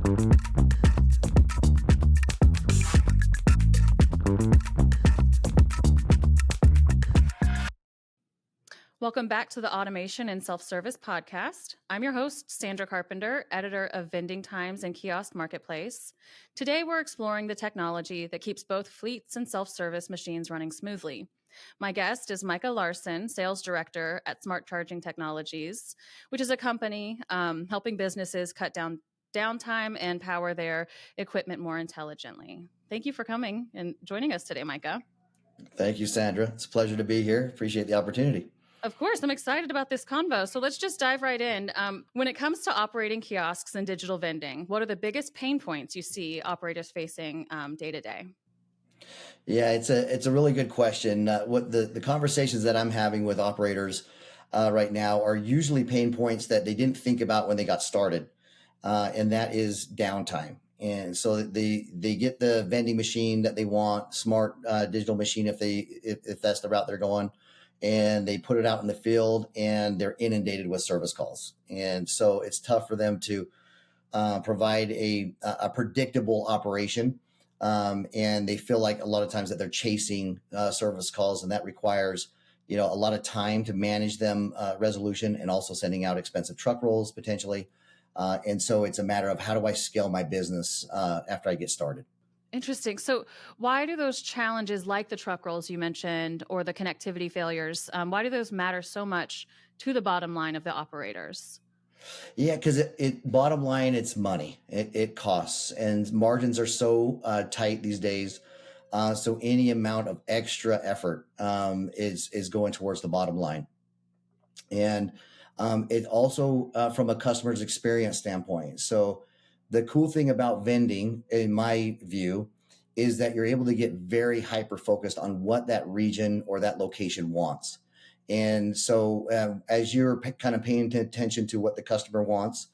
Welcome back to the Automation and Self-Service Podcast. I'm your host, Sandra Carpenter, editor of Vending Times and Kiosk Marketplace. Today, we're exploring the technology that keeps both fleets and self-service machines running smoothly. My guest is Micah Larsen, sales director at Smart Charging Technologies, which is a company helping businesses cut down downtime and power their equipment more intelligently. Thank you for coming and joining us today, Micah. Thank you, Sandra. It's a pleasure to be here. Appreciate the opportunity. Of course, I'm excited about this convo. So let's just dive right in. When it comes to operating kiosks and digital vending, what are the biggest pain points you see operators facing day to day? Yeah, it's a really good question. What the conversations that I'm having with operators right now are usually pain points that they didn't think about when they got started, and that is downtime. And so they get the vending machine that they want, smart digital machine if that's the route they're going, and they put it out in the field and they're inundated with service calls. And so it's tough for them to provide a predictable operation. And they feel like a lot of times that they're chasing service calls, and that requires, a lot of time to manage them, resolution, and also sending out expensive truck rolls potentially. And so it's a matter of how do I scale my business after I get started? Interesting. So why do those challenges like the truck rolls you mentioned or the connectivity failures, why do those matter so much to the bottom line of the operators? Yeah, because it bottom line, it's money. It costs, and margins are so tight these days. So any amount of extra effort is going towards the bottom line. And it also from a customer's experience standpoint. So the cool thing about vending, in my view, is that you're able to get very hyper focused on what that region or that location wants. And so as you're kind of paying attention to what the customer wants,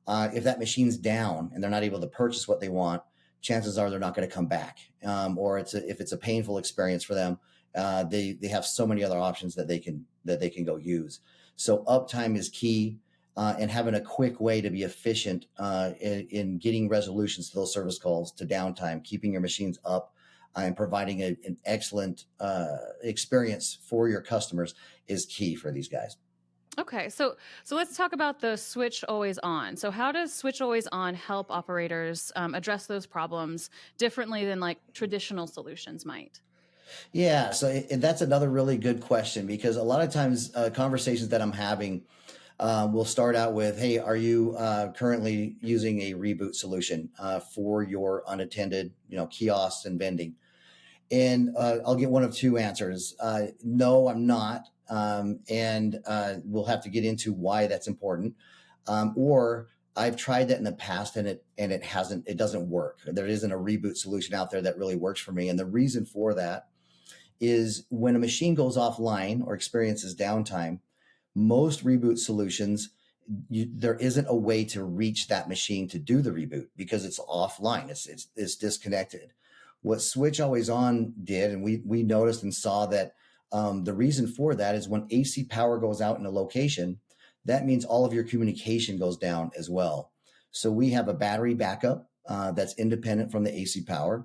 if that machine's down and they're not able to purchase what they want, chances are they're not going to come back. Or if it's a painful experience for them, they have so many other options that they can go use. So uptime is key. And having a quick way to be efficient in getting resolutions to those service calls, to downtime, keeping your machines up, and providing an excellent experience for your customers is key for these guys. Okay, so let's talk about the switch always on. So how does switch always on help operators address those problems differently than like traditional solutions might? Yeah, so that's another really good question, because a lot of times conversations that I'm having we'll start out with, hey, are you currently using a reboot solution for your unattended, kiosks and vending? And I'll get one of two answers. No, I'm not. And we'll have to get into why that's important. Or I've tried that in the past and it doesn't work. There isn't a reboot solution out there that really works for me. And the reason for that is when a machine goes offline or experiences downtime, most reboot solutions, there isn't a way to reach that machine to do the reboot because it's offline. It's disconnected. What Switch Always On did, and we noticed and saw that the reason for that is when AC power goes out in a location, that means all of your communication goes down as well. So we have a battery backup that's independent from the AC power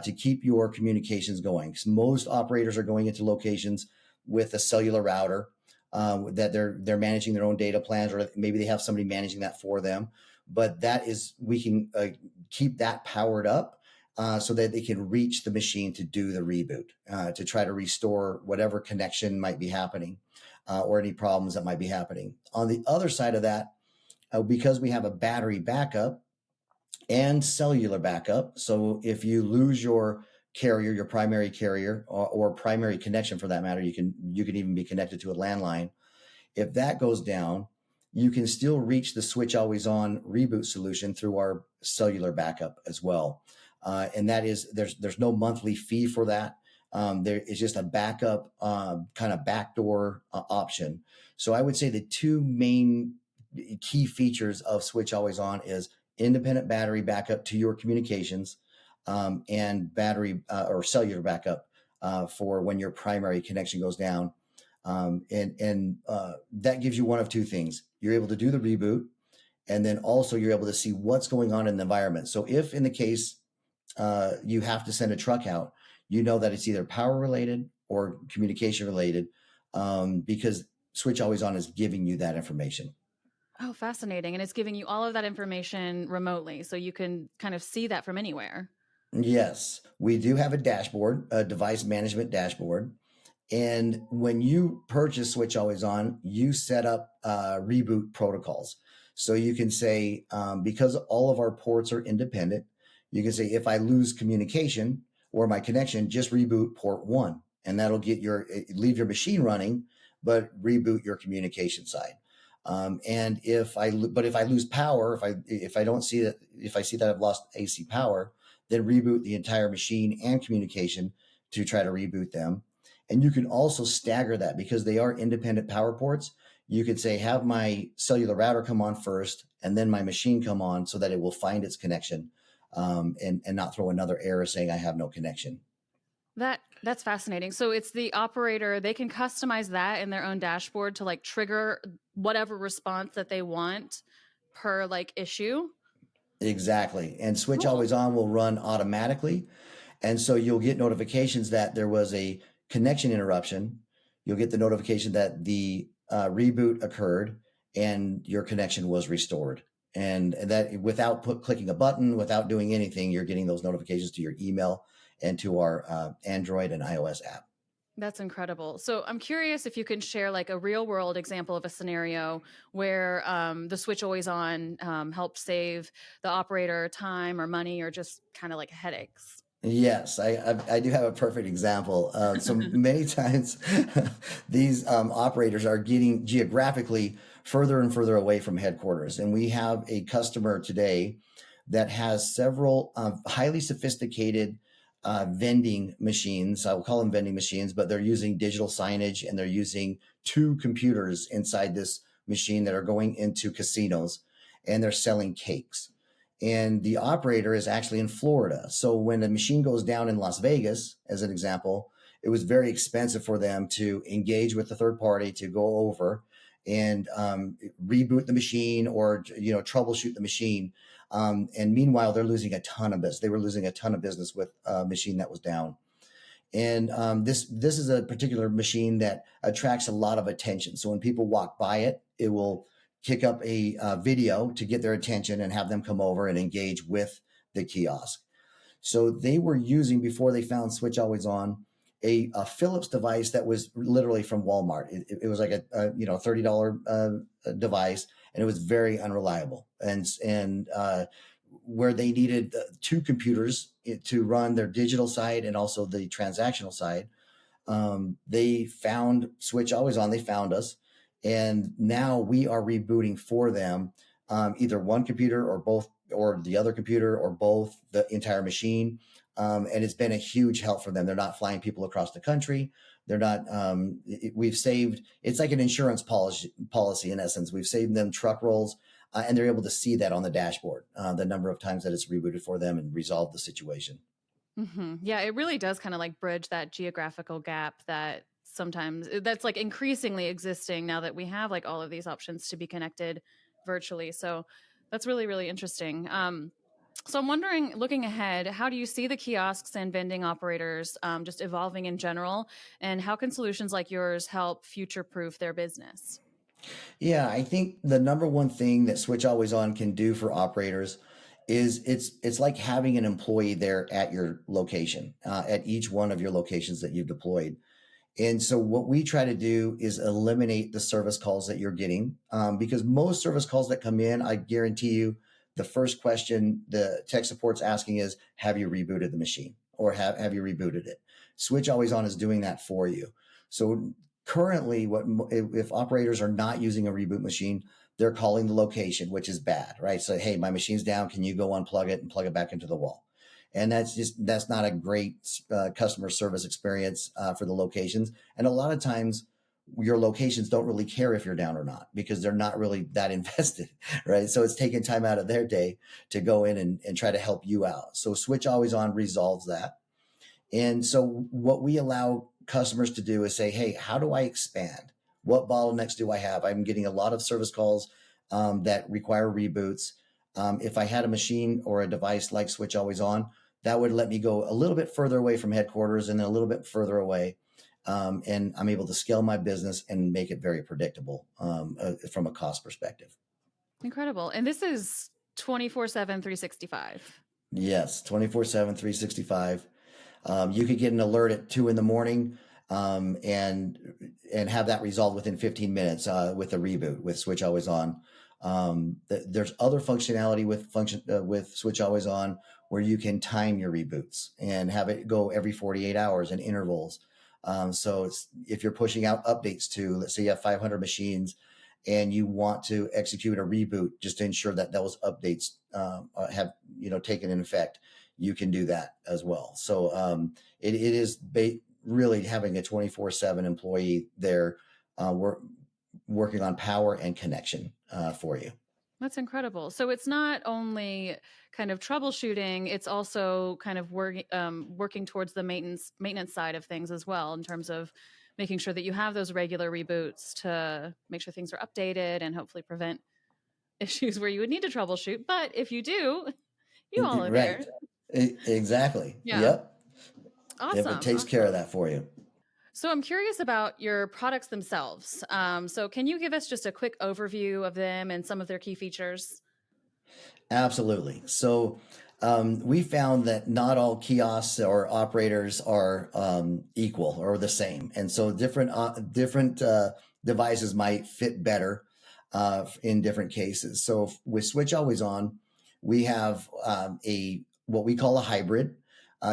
to keep your communications going. So most operators are going into locations with a cellular router that they're managing their own data plans, or maybe they have somebody managing that for them. But we can keep that powered up so that they can reach the machine to do the reboot, to try to restore whatever connection might be happening or any problems that might be happening. On the other side of that, because we have a battery backup and cellular backup, so if you lose your carrier, your primary carrier, or primary connection for that matter, you can even be connected to a landline. If that goes down, you can still reach the Switch Always On reboot solution through our cellular backup as well. And that is, there's no monthly fee for that. There is just a backup kind of backdoor option. So I would say the two main key features of Switch Always On is independent battery backup to your communications, and battery or cellular backup for when your primary connection goes down. And that gives you one of two things. You're able to do the reboot, And then also you're able to see what's going on in the environment. So if in the case you have to send a truck out, you know that it's either power related or communication related, because switch always on is giving you that information. Oh, fascinating. And it's giving you all of that information remotely, so you can kind of see that from anywhere. Yes, we do have a dashboard, a device management dashboard. And when you purchase Switch Always On, you set up reboot protocols. So you can say, because all of our ports are independent, you can say, if I lose communication or my connection, just reboot port 1. And that'll get leave your machine running, but reboot your communication side. And if I lose power, if I don't see that, if I see that I've lost AC power, then reboot the entire machine and communication to try to reboot them. And you can also stagger that because they are independent power ports. You could say, have my cellular router come on first and then my machine come on so that it will find its connection, and not throw another error saying I have no connection. That's fascinating. So it's the operator, they can customize that in their own dashboard to like trigger whatever response that they want per like issue. Exactly. And Switch Always On will run automatically. And so you'll get notifications that there was a connection interruption. You'll get the notification that the reboot occurred and your connection was restored. And that without clicking a button, without doing anything, you're getting those notifications to your email and to our Android and iOS app. That's incredible. So I'm curious if you can share like a real world example of a scenario where the switch always on helped save the operator time or money or just kind of like headaches. Yes, I do have a perfect example. So many times these operators are getting geographically further and further away from headquarters. And we have a customer today that has several highly sophisticated vending machines. I will call them vending machines, but they're using digital signage and they're using 2 computers inside this machine that are going into casinos, and they're selling cakes. And the operator is actually in Florida. So when the machine goes down in Las Vegas, as an example, it was very expensive for them to engage with the third party to go over and reboot the machine or troubleshoot the machine. And meanwhile, they're losing a ton of business. They were losing a ton of business with a machine that was down. And this is a particular machine that attracts a lot of attention. So when people walk by it, it will kick up a video to get their attention and have them come over and engage with the kiosk. So they were using, before they found Switch Always On, a Philips device that was literally from Walmart. It was like a $30 device, and it was very unreliable. And where they needed 2 computers to run their digital side and also the transactional side, they found Switch Always On. They found us. And now we are rebooting for them, either one computer or both, or the other computer or both, the entire machine. And it's been a huge help for them. They're not flying people across the country. They're not, we've saved, it's like an insurance policy in essence. We've saved them truck rolls, and they're able to see that on the dashboard, the number of times that it's rebooted for them and resolved the situation. Mm-hmm. Yeah, it really does kind of like bridge that geographical gap that sometimes that's like increasingly existing now that we have like all of these options to be connected virtually. So that's really, really interesting. So I'm wondering, looking ahead, how do you see the kiosks and vending operators just evolving in general? And how can solutions like yours help future-proof their business? Yeah, I think the number one thing that Switch Always On can do for operators is it's like having an employee there at your location, at each one of your locations that you've deployed. And so what we try to do is eliminate the service calls that you're getting, because most service calls that come in, I guarantee you, the first question the tech support's asking is, have you rebooted the machine, or have you rebooted it? Switch Always On is doing that for you. So currently, if operators are not using a reboot machine, they're calling the location, which is bad, right? So, hey, my machine's down. Can you go unplug it and plug it back into the wall? And that's not a great customer service experience for the locations. And a lot of times your locations don't really care if you're down or not, because they're not really that invested, right? So it's taking time out of their day to go in and try to help you out. So Switch Always On resolves that. And so what we allow customers to do is say, hey, how do I expand? What bottlenecks do I have? I'm getting a lot of service calls that require reboots. If I had a machine or a device like Switch Always On, that would let me go a little bit further away from headquarters and then a little bit further away. And I'm able to scale my business and make it very predictable from a cost perspective. Incredible. And this is 24/7, 365. Yes, 24/7, 365. You could get an alert at 2 in the morning and have that resolved within 15 minutes with a reboot with Switch Always On. There's other functionality with Switch Always On where you can time your reboots and have it go every 48 hours in intervals. So if you're pushing out updates to, let's say you have 500 machines and you want to execute a reboot just to ensure that those updates have taken in effect, you can do that as well. So it is really having a 24/7 employee there working on power and connection for you. That's incredible. So it's not only kind of troubleshooting, it's also kind of working towards the maintenance side of things as well, in terms of making sure that you have those regular reboots to make sure things are updated and hopefully prevent issues where you would need to troubleshoot. But if you do, you all are Right. there. Exactly. Yeah. Yep. Awesome. Yep, it takes care of that for you. So I'm curious about your products themselves. So can you give us just a quick overview of them and some of their key features? Absolutely. So we found that not all kiosks or operators are equal or the same, and so different devices might fit better in different cases. So with Switch Always On, we have what we call a hybrid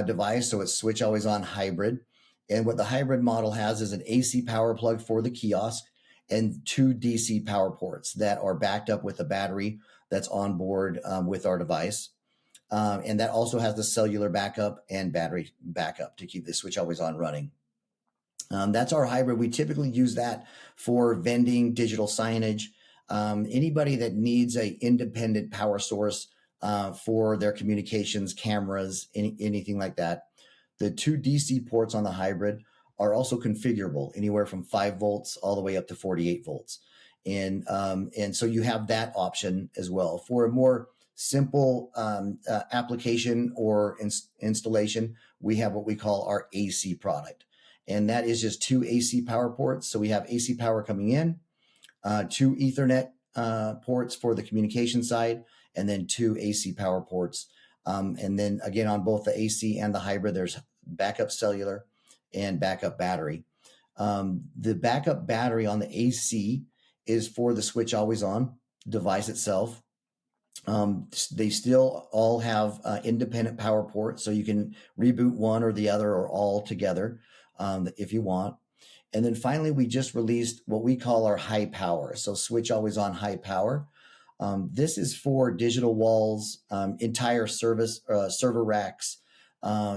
device. So it's Switch Always On hybrid, and what the hybrid model has is an AC power plug for the kiosk and 2 DC power ports that are backed up with a battery that's on board with our device. And that also has the cellular backup and battery backup to keep the Switch Always On running. That's our hybrid. We typically use that for vending, digital signage, anybody that needs an independent power source for their communications, cameras, anything like that. The 2 DC ports on the hybrid are also configurable anywhere from 5 volts all the way up to 48 volts. And so you have that option as well. For a more simple application or installation, we have what we call our AC product. And that is just 2 AC power ports. So we have AC power coming in, 2 Ethernet ports for the communication side, and then 2 AC power ports. And then again, on both the AC and the hybrid, there's backup cellular and backup battery. The backup battery on the AC is for the Switch Always On device itself. They still all have independent power ports, so you can reboot one or the other or all together if you want. And then finally, we just released what we call our high power. So Switch Always On high power. This is for digital walls, entire server racks.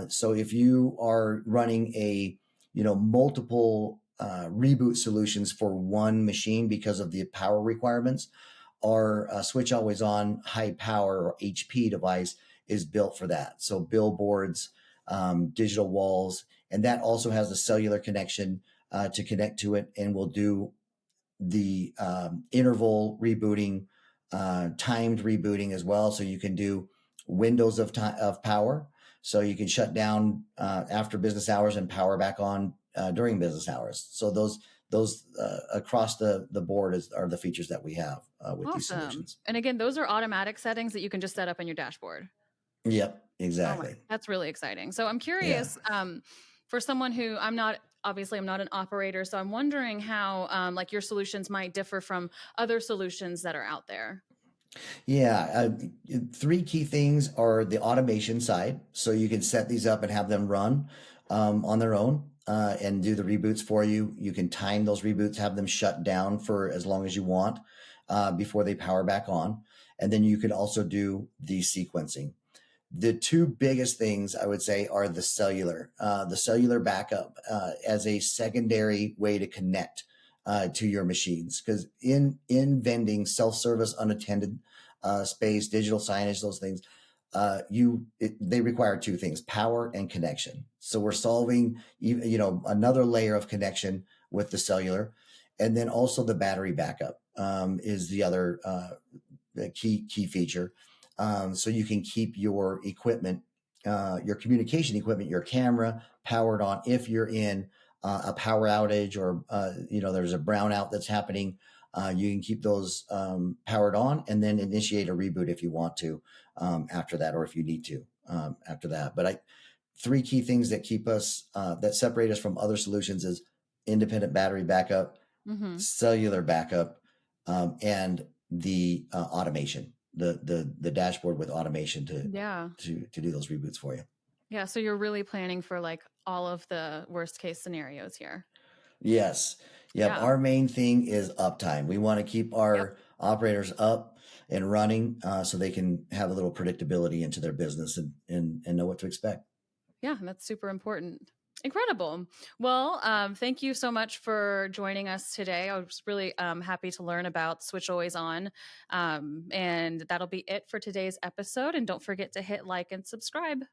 So if you are running multiple reboot solutions for one machine because of the power requirements, our Switch Always On high power or HP device is built for that. So billboards, digital walls, and that also has a cellular connection to connect to it, and will do the interval rebooting, timed rebooting as well. So you can do windows of power. So you can shut down after business hours and power back on during business hours. So those across the board are the features that we have with these solutions. And again, those are automatic settings that you can just set up on your dashboard. Yep, exactly. That's really exciting. So I'm curious, for someone who I'm not an operator, so I'm wondering how like your solutions might differ from other solutions that are out there. Yeah, 3 key things are the automation side. So you can set these up and have them run on their own and do the reboots for you. You can time those reboots, have them shut down for as long as you want before they power back on. And then you can also do the sequencing. The 2 biggest things I would say are the cellular backup as a secondary way to connect to your machines. Because in vending, self-service, unattended space, digital signage, those things, they require 2 things: power and connection. So we're solving another layer of connection with the cellular, and then also the battery backup. is the other key feature. So you can keep your equipment, your communication equipment, your camera powered on if you're in a power outage or there's a brownout that's happening. You can keep those powered on and then initiate a reboot if you want to after that, or if you need to after that. But three key things that keep us that separate us from other solutions is independent battery backup, cellular backup, and the automation, the dashboard with automation to do those reboots for you. Yeah. So you're really planning for like all of the worst case scenarios here. Yes. Yep. Yeah. Our main thing is uptime. We want to keep our operators up and running so they can have a little predictability into their business and know what to expect. Yeah, that's super important. Incredible. Well, thank you so much for joining us today. I was really happy to learn about Switch Always On. And that'll be it for today's episode. And don't forget to hit like and subscribe.